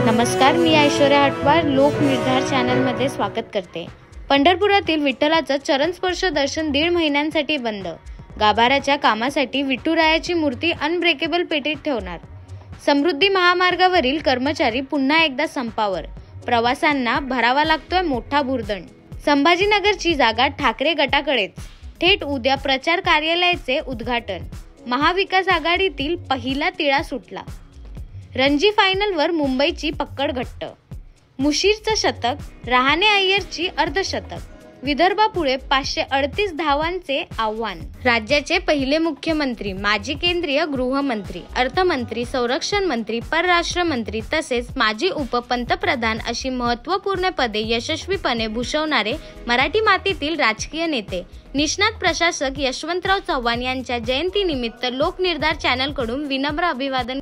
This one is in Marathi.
नमस्कार, मी ऐश्वर्या हटवार लोकनिर्धार चॅनलमध्ये स्वागत करते। पंढरपुरातील विठ्ठलाचं चरणस्पर्श दर्शन 1.5 महिन्यांसाठी बंद। गाभाऱ्याच्या कामासाठी विठुरायाची मूर्ती अनब्रेकेबल पेटीत ठेवणार। समृद्धी महामार्गावरील कर्मचारी पुन्हा एकदा संपावर। प्रवाशांना भरावा लागतोय मोठा भुर्दंड। संभाजीनगरची जागा ठाकरे गटाकडेच। थेट उद्या प्रचार कार्यालयाचे उद्घाटन। महाविकास आघाडीतील पहिला तिळा सुटला। रणजी फायनलवर मुंबईची पकड घट्ट। मुशीरचं शतक, रहाणे अय्यरची अर्धशतक। विदर्भापुढे 538 धावांचे आव्हान। राज्याचे पहिले मुख्यमंत्री, माजी केंद्रीय गृहमंत्री, अर्थमंत्री, संरक्षण मंत्री, परराष्ट्र मंत्री तसेच माजी उपपंतप्रधान अशी महत्त्वपूर्ण पदे यशस्वीपणे भूषवणारे मराठी मातीतील राजकीय नेते निष्णात प्रशासक यशवंतराव चव्हाण यांच्या जयंतीनिमित्त लोकनिर्धार चॅनलकडून विनम्र अभिवादन।